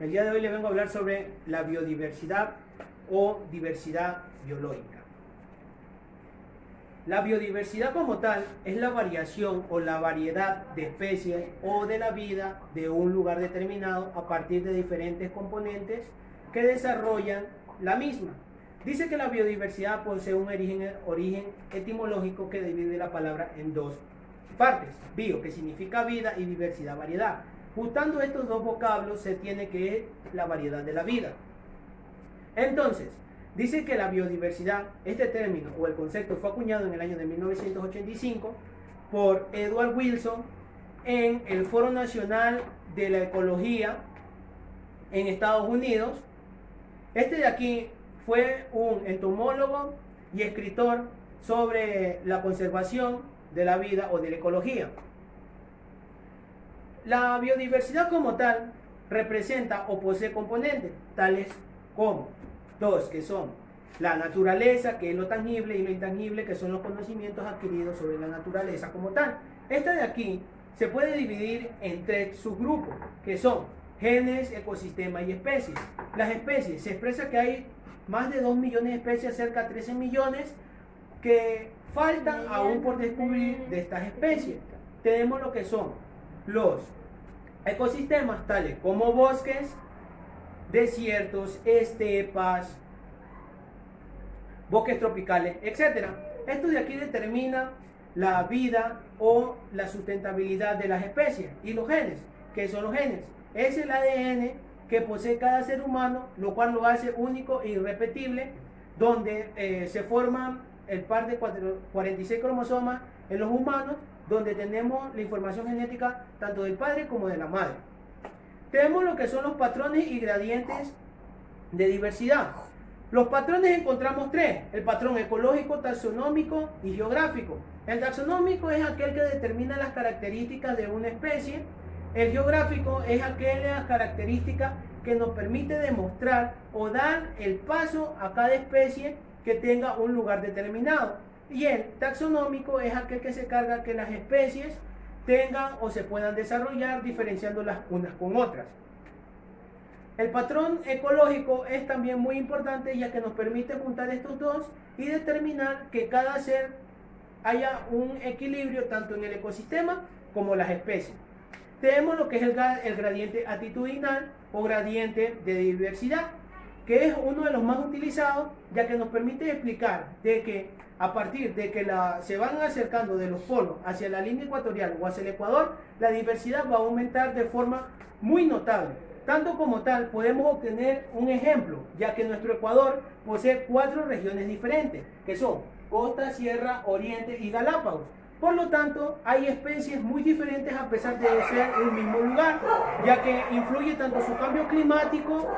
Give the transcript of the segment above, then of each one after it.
El día de hoy le vengo a hablar sobre la biodiversidad o diversidad biológica. La biodiversidad como tal es la variación o la variedad de especies o de la vida de un lugar determinado a partir de diferentes componentes que desarrollan la misma. Dice que la biodiversidad posee un origen etimológico que divide la palabra en dos partes. Bio, que significa vida, y diversidad, variedad. Juntando estos dos vocablos se tiene que es la variedad de la vida. Entonces, dice que la biodiversidad, este término o el concepto fue acuñado en el año de 1985 por Edward Wilson en el Foro Nacional de la Ecología en Estados Unidos. Este de aquí fue un entomólogo y escritor sobre la conservación de la vida o de la ecología. La biodiversidad como tal representa o posee componentes tales como dos, que son la naturaleza, que es lo tangible, y lo intangible, que son los conocimientos adquiridos sobre la naturaleza como tal. Esta de aquí se puede dividir en tres subgrupos, que son genes, ecosistemas y especies. Las especies, se expresa que hay más de 2 millones de especies, cerca de 13 millones, que faltan aún por descubrir de estas especies. Tenemos lo que son los ecosistemas tales como bosques, desiertos, estepas, bosques tropicales, etc. Esto de aquí determina la vida o la sustentabilidad de las especies. Y los genes, ¿qué son los genes? Es el ADN que posee cada ser humano, lo cual lo hace único e irrepetible, donde se forman el par de 46 cromosomas en los humanos, donde tenemos la información genética tanto del padre como de la madre. Tenemos lo que son los patrones y gradientes de diversidad. Los patrones encontramos tres: el patrón ecológico, taxonómico y geográfico. El taxonómico es aquel que determina las características de una especie. El geográfico es aquella característica que nos permite demostrar o dar el paso a cada especie que tenga un lugar determinado. Y el taxonómico es aquel que se carga que las especies tengan o se puedan desarrollar diferenciándolas unas con otras. El patrón ecológico es también muy importante, ya que nos permite juntar estos dos y determinar que cada ser haya un equilibrio tanto en el ecosistema como las especies. Tenemos lo que es el gradiente altitudinal o gradiente de diversidad, que es uno de los más utilizados, ya que nos permite explicar de que a partir de que se van acercando de los polos hacia la línea ecuatorial o hacia el Ecuador, la diversidad va a aumentar de forma muy notable. Tanto como tal, podemos obtener un ejemplo, ya que nuestro Ecuador posee 4 regiones diferentes, que son costa, sierra, oriente y Galápagos. Por lo tanto, hay especies muy diferentes a pesar de ser un mismo lugar, ya que influye tanto su cambio climático,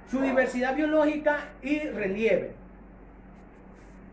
su diversidad biológica y relieve.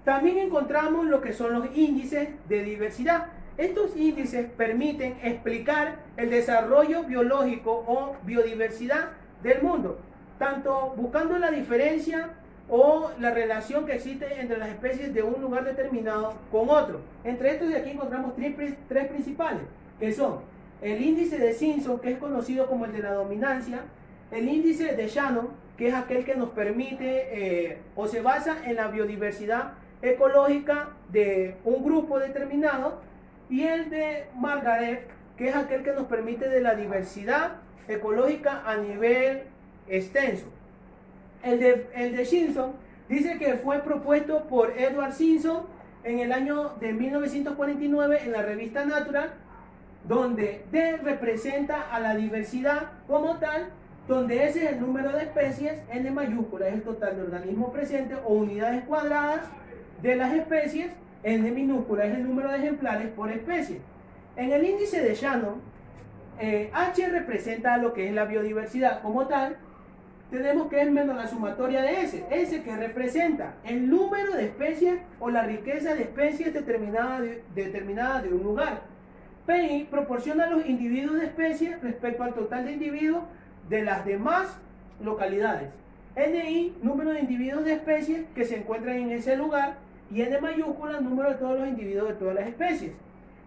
También encontramos lo que son los índices de diversidad. Estos índices permiten explicar el desarrollo biológico o biodiversidad del mundo, tanto buscando la diferencia o la relación que existe entre las especies de un lugar determinado con otro. Entre estos de aquí encontramos tres principales, que son el índice de Simpson, que es conocido como el de la dominancia; el índice de Shannon, que es aquel que nos permite o se basa en la biodiversidad ecológica de un grupo determinado; y el de Margaret, que es aquel que nos permite de la diversidad ecológica a nivel extenso. El de Simpson dice que fue propuesto por Edward Simpson en el año de 1949 en la revista Natural, donde D representa a la diversidad como tal, donde S es el número de especies, N mayúscula es el total de organismos presentes o unidades cuadradas de las especies, N minúscula es el número de ejemplares por especie. En el índice de Shannon, H representa lo que es la biodiversidad como tal. Tenemos que es menos la sumatoria de S, S que representa el número de especies o la riqueza de especies determinada de un lugar. PI proporciona los individuos de especies respecto al total de individuos de las demás localidades. NI, número de individuos de especies que se encuentran en ese lugar, y N mayúscula, número de todos los individuos de todas las especies.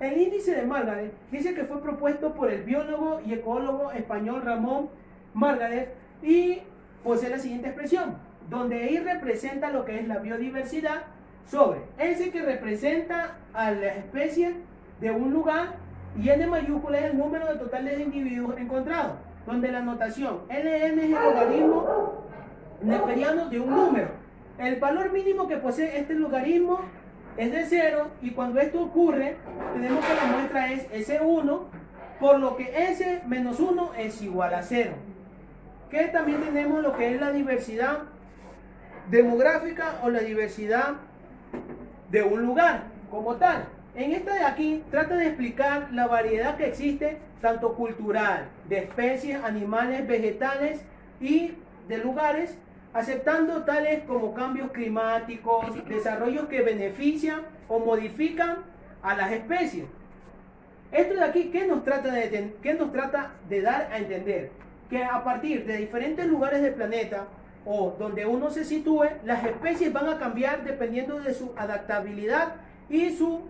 El índice de Margaret dice que fue propuesto por el biólogo y ecólogo español Ramón Margaret, y posee la siguiente expresión, donde I representa lo que es la biodiversidad sobre S, que representa a las especies de un lugar, y N mayúscula es el número de total de individuos encontrados, donde la notación LN es el logaritmo neperiano de un número. El valor mínimo que posee este logaritmo es de 0, y cuando esto ocurre, tenemos que la muestra es S1, por lo que S menos 1 es igual a 0. Que también tenemos lo que es la diversidad demográfica o la diversidad de un lugar como tal. En esta de aquí trata de explicar la variedad que existe, tanto cultural, de especies, animales, vegetales y de lugares, aceptando tales como cambios climáticos, desarrollos que benefician o modifican a las especies. Esto de aquí, ¿qué nos trata de dar a entender? Que a partir de diferentes lugares del planeta o donde uno se sitúe, las especies van a cambiar dependiendo de su adaptabilidad y su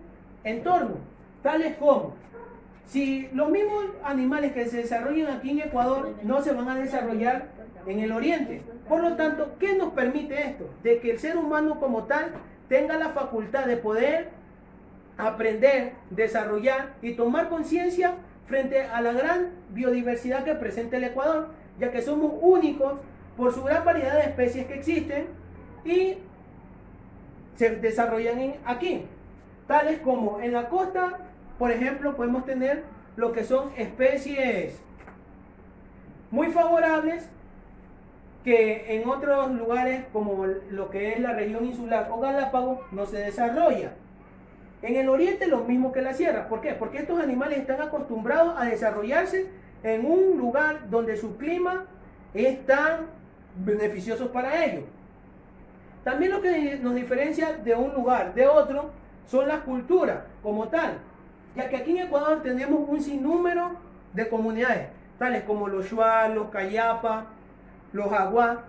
entorno, tales como si los mismos animales que se desarrollan aquí en Ecuador no se van a desarrollar en el oriente. Por lo tanto, ¿qué nos permite esto? De que el ser humano como tal tenga la facultad de poder aprender, desarrollar y tomar conciencia frente a la gran biodiversidad que presenta el Ecuador, ya que somos únicos por su gran variedad de especies que existen y se desarrollan aquí. Tales como en la costa, por ejemplo, podemos tener lo que son especies muy favorables que en otros lugares como lo que es la región insular o Galápagos no se desarrolla. En el oriente lo mismo que la sierra. ¿Por qué? Porque estos animales están acostumbrados a desarrollarse en un lugar donde su clima es tan beneficioso para ellos. También lo que nos diferencia de un lugar de otro son las culturas como tal, ya que aquí en Ecuador tenemos un sinnúmero de comunidades, tales como los Shuar, los Cayapa, los Aguá,